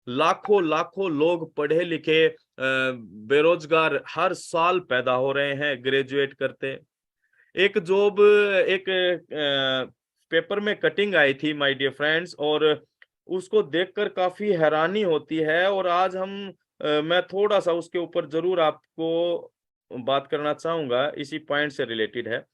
लाखों लाखों लोग पढ़े लिखे बेरोजगार हर साल पैदा हो रहे हैं ग्रेजुएट करते। एक जॉब एक पेपर में कटिंग आई थी माय डियर फ्रेंड्स, और उसको देखकर काफी हैरानी होती है। और आज मैं थोड़ा सा उसके ऊपर जरूर आपको बात करना चाहूंगा, इसी पॉइंट से रिलेटेड है।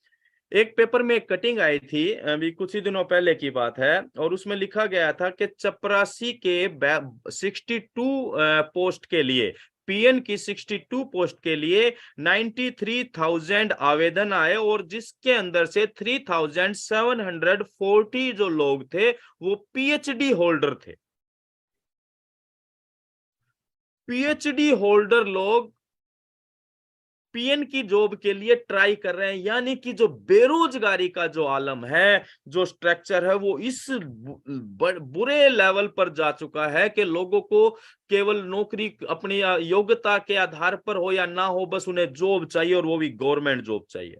एक पेपर में एक कटिंग आई थी, अभी कुछ ही दिनों पहले की बात है, और उसमें लिखा गया था कि चपरासी के 62 पोस्ट के लिए, पीएन की 62 पोस्ट के लिए 93,000 आवेदन आए, और जिसके अंदर से 3,740 जो लोग थे वो पीएचडी होल्डर थे। पीएचडी होल्डर लोग पीएन की जॉब के लिए ट्राई कर रहे हैं, यानी कि जो बेरोजगारी का जो आलम है, जो स्ट्रक्चर है, वो इस बुरे लेवल पर जा चुका है कि लोगों को केवल नौकरी अपनी योग्यता के आधार पर हो या ना हो, बस उन्हें जॉब चाहिए, और वो भी गवर्नमेंट जॉब चाहिए।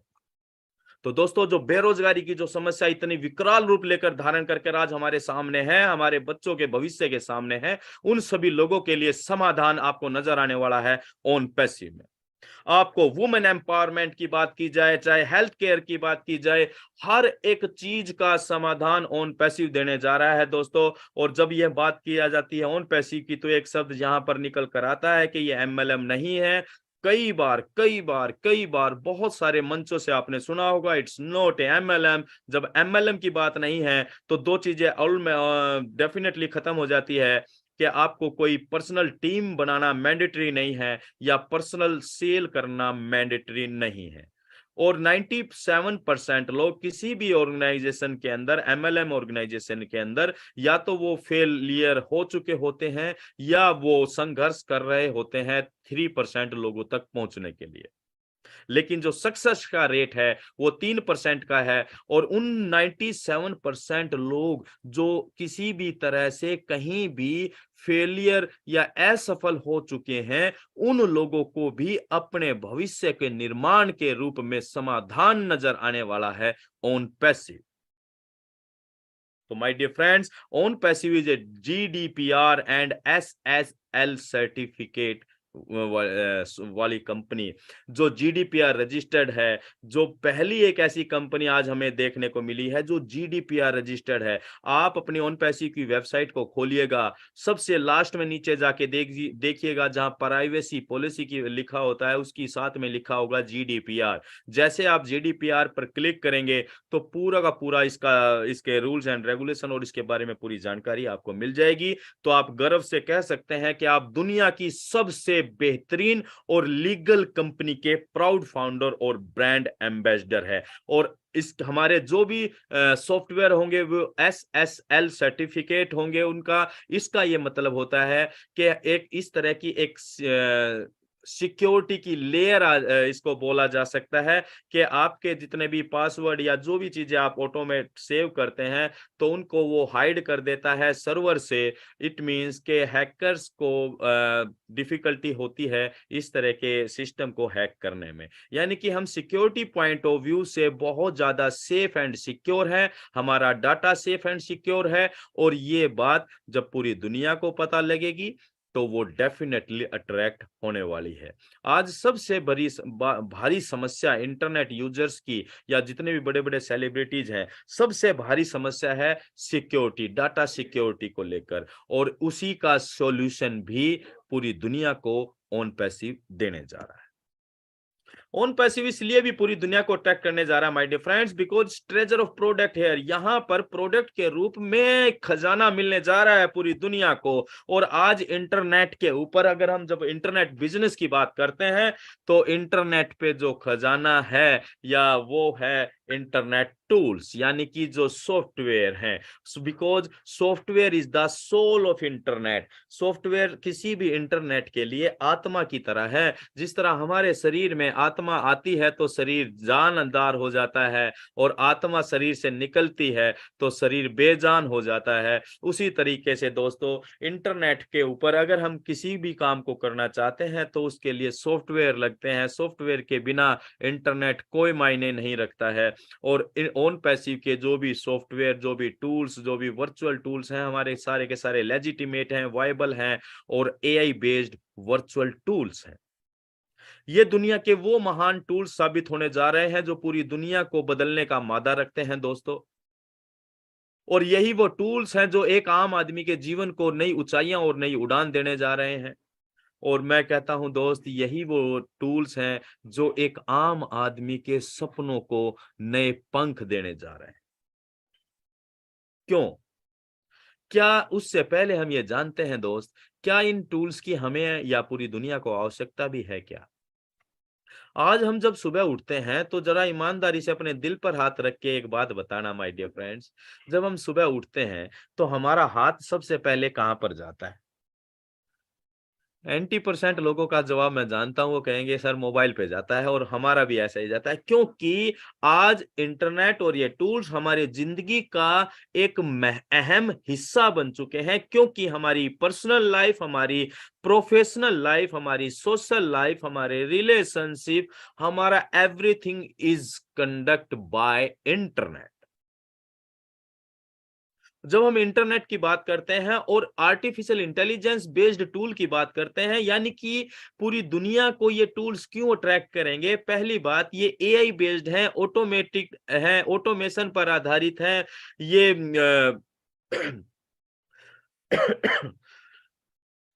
तो दोस्तों, जो बेरोजगारी की जो समस्या इतनी विकराल रूप लेकर धारण करके आज हमारे सामने है, हमारे बच्चों के भविष्य के सामने है, उन सभी लोगों के लिए समाधान आपको नजर आने वाला है ऑन पैसिव में। आपको वुमेन एम्पावरमेंट की बात की जाए, चाहे हेल्थ केयर की बात की जाए, हर एक चीज का समाधान ऑन पैसिव देने जा रहा है दोस्तों। और जब यह बात की जाती है ऑन पैसिव की, तो एक शब्द यहां पर निकल कर आता है कि यह एमएलएम नहीं है। कई बार बहुत सारे मंचों से आपने सुना होगा, इट्स नॉट एमएलएम। जब एमएलएम की बात नहीं है तो दो चीजें ऑल में डेफिनेटली खत्म हो जाती है, कि आपको कोई पर्सनल टीम बनाना मैंडेटरी नहीं है, या पर्सनल सेल करना मैंडेटरी नहीं है। और 97% लोग किसी भी ऑर्गेनाइजेशन के अंदर, एमएलएम ऑर्गेनाइजेशन के अंदर, या तो वो फेलियर हो चुके होते हैं, या वो संघर्ष कर रहे होते हैं 3% लोगों तक पहुंचने के लिए। लेकिन जो सक्सेस का रेट है वो 3% का है। और उन 97% लोग जो किसी भी तरह से कहीं भी फेलियर या असफल हो चुके हैं, उन लोगों को भी अपने भविष्य के निर्माण के रूप में समाधान नजर आने वाला है ऑन पैसिव। तो my dear friends, OnPassive is a GDPR and SSL certificate वाली कंपनी, जो जीडीपीआर रजिस्टर्ड है, जो पहली एक ऐसी कंपनी आज हमें देखने को मिली है जो जीडीपीआर रजिस्टर्ड है। आप अपनी ऑन पैसिव की वेबसाइट को खोलिएगा, सबसे लास्ट में नीचे जाके देखिएगा, जहां प्राइवेसी पॉलिसी की लिखा होता है, उसकी साथ में लिखा होगा जीडीपीआर। जैसे आप जीडीपीआर पर क्लिक करेंगे तो पूरा का पूरा इसके रूल्स एंड रेगुलेशन और इसके बारे में पूरी जानकारी आपको मिल जाएगी। तो आप गर्व से कह सकते हैं कि आप दुनिया की सबसे बेहतरीन और लीगल कंपनी के प्राउड फाउंडर और ब्रांड एम्बेसडर है। और इस हमारे जो भी सॉफ्टवेयर होंगे वो एसएसएल सर्टिफिकेट होंगे उनका। इसका ये मतलब होता है कि एक इस तरह की एक सिक्योरिटी की लेयर इसको बोला जा सकता है, कि आपके जितने भी पासवर्ड या जो भी चीजें आप ऑटोमेट सेव करते हैं, तो उनको वो हाइड कर देता है सर्वर से। इट मींस के हैकर्स को डिफिकल्टी होती है इस तरह के सिस्टम को हैक करने में। यानी कि हम सिक्योरिटी पॉइंट ऑफ व्यू से बहुत ज्यादा सेफ एंड सिक्योर है, हमारा डाटा सेफ एंड सिक्योर है। और ये बात जब पूरी दुनिया को पता लगेगी तो वो डेफिनेटली अट्रैक्ट होने वाली है। आज सबसे भारी समस्या इंटरनेट यूजर्स की, या जितने भी बड़े बड़े सेलिब्रिटीज हैं, सबसे भारी समस्या है सिक्योरिटी, डाटा सिक्योरिटी को लेकर। और उसी का सॉल्यूशन भी पूरी दुनिया को ऑन पैसिव देने जा रहा है। ऑन पैसिव इसलिए भी पूरी दुनिया को अट्रैक्ट करने जा रहा है my dear friends, because treasure of product here, यहां पर प्रोडक्ट के रूप में खजाना मिलने जा रहा है पूरी दुनिया को। और आज इंटरनेट के ऊपर, अगर हम जब इंटरनेट बिजनेस की बात करते हैं, तो इंटरनेट पे जो खजाना है, या वो है इंटरनेट टूल्स, यानी कि जो सॉफ्टवेयर हैं। Because software is the soul of internet. Software किसी भी इंटरनेट के लिए आत्मा की तरह है। जिस तरह हमारे शरीर में आत्मा आती है तो शरीर जानदार हो जाता है, और आत्मा शरीर से निकलती है तो शरीर बेजान हो जाता है। उसी तरीके से दोस्तों, इंटरनेट के ऊपर अगर हम किसी भी काम को करना चाहते हैं तो उसके लिए सॉफ्टवेयर लगते हैं। सॉफ्टवेयर के बिना इंटरनेट कोई मायने नहीं रखता है। और ओन पैसिव के जो भी सॉफ्टवेयर, जो भी टूल्स, जो भी वर्चुअल टूल्स हैं, हमारे सारे के सारे लेजिटिमेट हैं, वायबल हैं और एआई बेस्ड वर्चुअल टूल्स हैं। ये दुनिया के वो महान टूल्स साबित होने जा रहे हैं जो पूरी दुनिया को बदलने का मादा रखते हैं दोस्तों। और यही वो टूल्स हैं जो एक आम आदमी के जीवन को नई ऊंचाइयां और नई उड़ान देने जा रहे हैं। और मैं कहता हूं दोस्त, यही वो टूल्स हैं जो एक आम आदमी के सपनों को नए पंख देने जा रहे हैं। क्यों? क्या उससे पहले हम ये जानते हैं दोस्त, क्या इन टूल्स की हमें या पूरी दुनिया को आवश्यकता भी है क्या? आज हम जब सुबह उठते हैं तो जरा ईमानदारी से अपने दिल पर हाथ रख के एक बात बताना माय डियर फ्रेंड्स, जब हम सुबह उठते हैं तो हमारा हाथ सबसे पहले कहां पर जाता है? 90% लोगों का जवाब मैं जानता हूं, वो कहेंगे सर मोबाइल पे जाता है, और हमारा भी ऐसा ही जाता है, क्योंकि आज इंटरनेट और ये टूल्स हमारी जिंदगी का एक अहम हिस्सा बन चुके हैं। क्योंकि हमारी पर्सनल लाइफ, हमारी प्रोफेशनल लाइफ, हमारी सोशल लाइफ, हमारे रिलेशनशिप, हमारा everything is conduct bye internet. जब हम इंटरनेट की बात करते हैं और आर्टिफिशियल इंटेलिजेंस बेस्ड टूल की बात करते हैं, यानी कि पूरी दुनिया को ये टूल्स क्यों अट्रैक्ट करेंगे? पहली बात, ये एआई बेस्ड है, ऑटोमेटिक है, ऑटोमेशन पर आधारित है। ये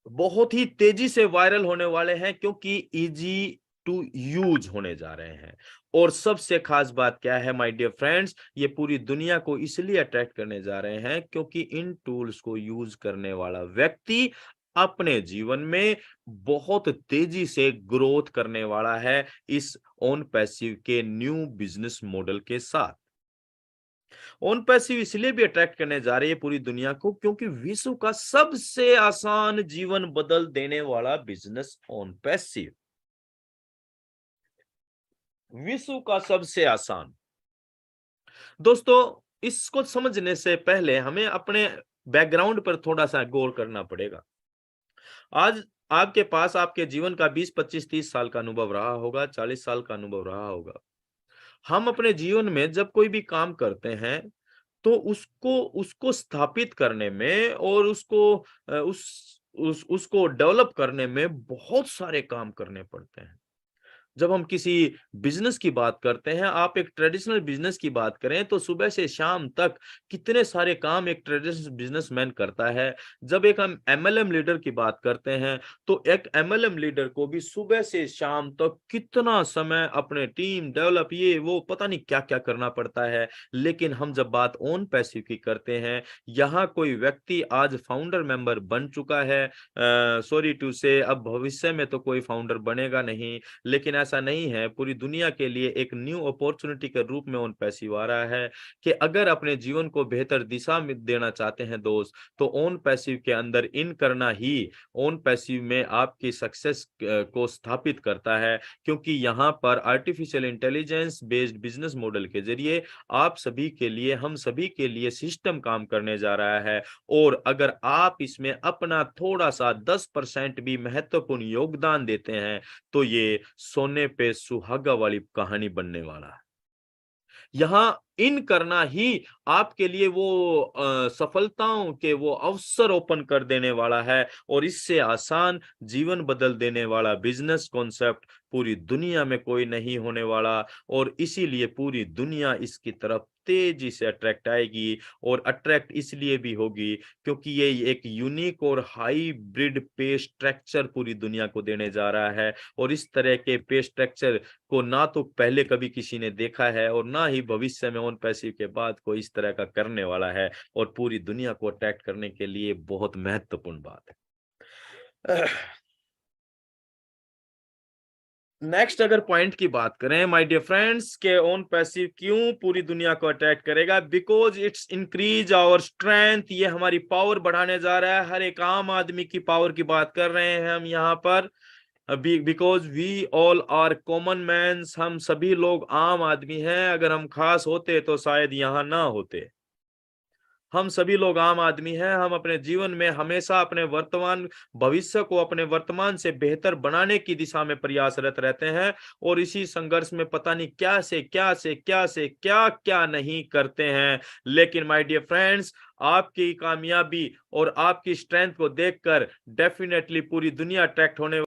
बहुत ही तेजी से वायरल होने वाले हैं क्योंकि इजी टू यूज होने जा रहे हैं। और सबसे खास बात क्या है माय डियर फ्रेंड्स, ये पूरी दुनिया को इसलिए अट्रैक्ट करने जा रहे हैं क्योंकि इन टूल्स को यूज करने वाला व्यक्ति अपने जीवन में बहुत तेजी से ग्रोथ करने वाला है इस ओन पैसिव के न्यू बिजनेस मॉडल के साथ। ओन पैसिव इसलिए भी अट्रैक्ट करने जा रही है पूरी दुनिया को क्योंकि विश्व का सबसे आसान जीवन बदल देने वाला बिजनेस ओन पैसिव, विश्व का सबसे आसान। दोस्तों, इसको समझने से पहले हमें अपने बैकग्राउंड पर थोड़ा सा गौर करना पड़ेगा। आज आपके पास आपके जीवन का 20, 25, 30 साल का अनुभव रहा होगा, 40 साल का अनुभव रहा होगा। हम अपने जीवन में जब कोई भी काम करते हैं तो उसको उसको स्थापित करने में और उसको डेवलप करने में बहुत सारे काम करने पड़ते हैं। जब हम किसी बिजनेस की बात करते हैं, आप एक ट्रेडिशनल बिजनेस की बात करें तो सुबह से शाम तक कितने सारे काम एक ट्रेडिशनल बिजनेसमैन करता है। जब एक हम एमएलएम लीडर की बात करते हैं तो एक एमएलएम लीडर को भी सुबह से शाम तक कितना समय अपने टीम डेवलप, ये वो पता नहीं क्या क्या करना पड़ता है। लेकिन हम जब बात ओन पैसिव की करते हैं, यहाँ कोई व्यक्ति आज फाउंडर मेंबर बन चुका है, सॉरी टू से अब भविष्य में तो कोई फाउंडर बनेगा नहीं, लेकिन ऐसा नहीं है। पूरी दुनिया के लिए एक न्यू अपॉर्चुनिटी के रूप में ओन पैसिव आ रहा है कि अगर अपने जीवन को बेहतर दिशा में देना चाहते हैं दोस्त, तो ओन पैसिव के अंदर इन करना ही ओन पैसिव में आपकी सक्सेस को स्थापित करता है। क्योंकि यहाँ पर artificial intelligence based business model के जरिए आप सभी के लिए, हम सभी के लिए सिस्टम काम करने जा रहा है। और अगर आप इसमें अपना थोड़ा सा 10% भी महत्वपूर्ण योगदान देते हैं तो ये सोने पे सुहागा वाली कहानी बनने वाला है। यहाँ इन करना ही आपके लिए वो सफलताओं के वो अवसर ओपन कर देने वाला है, और इससे आसान जीवन बदल देने वाला बिजनेस कॉन्सेप्ट पूरी दुनिया में कोई नहीं होने वाला। और इसीलिए पूरी दुनिया इसकी तरफ तेजी से अट्रैक्ट आएगी, और अट्रैक्ट इसलिए भी होगी क्योंकि ये एक यूनिक और हाइब्रिड पे स्ट्रक्चर पूरी दुनिया को देने जा रहा है। और इस तरह के पे स्ट्रक्चर को ना तो पहले कभी किसी ने देखा है और ना ही भविष्य में ओन पैसिव के बाद कोई इस तरह का करने वाला है, और पूरी दुनिया को अट्रैक्ट करने के लिए बहुत महत्वपूर्ण बात है। नेक्स्ट अगर पॉइंट की बात करें माय डियर फ्रेंड्स के ओन पैसिव क्यों पूरी दुनिया को अट्रैक्ट करेगा, because it's increase our strength, ये हमारी पावर बढ़ाने जा रहा है। हर एक आम आदमी की पावर की बात कर रहे हैं हम यहाँ पर, because we all are common mans, हम सभी लोग आम आदमी हैं। अगर हम खास होते तो शायद यहाँ ना होते। हम सभी लोग आम आदमी हैं, हम अपने जीवन में हमेशा अपने वर्तमान भविष्य को अपने वर्तमान से बेहतर बनाने की दिशा में प्रयासरत रहते हैं, और इसी संघर्ष में पता नहीं क्या क्या नहीं करते हैं। लेकिन माय डियर फ्रेंड्स, आपकी कामयाबी और आपकी स्ट्रेंथ को देखकर डेफिनेटली पूरी दुनिया अट्रैक्ट होने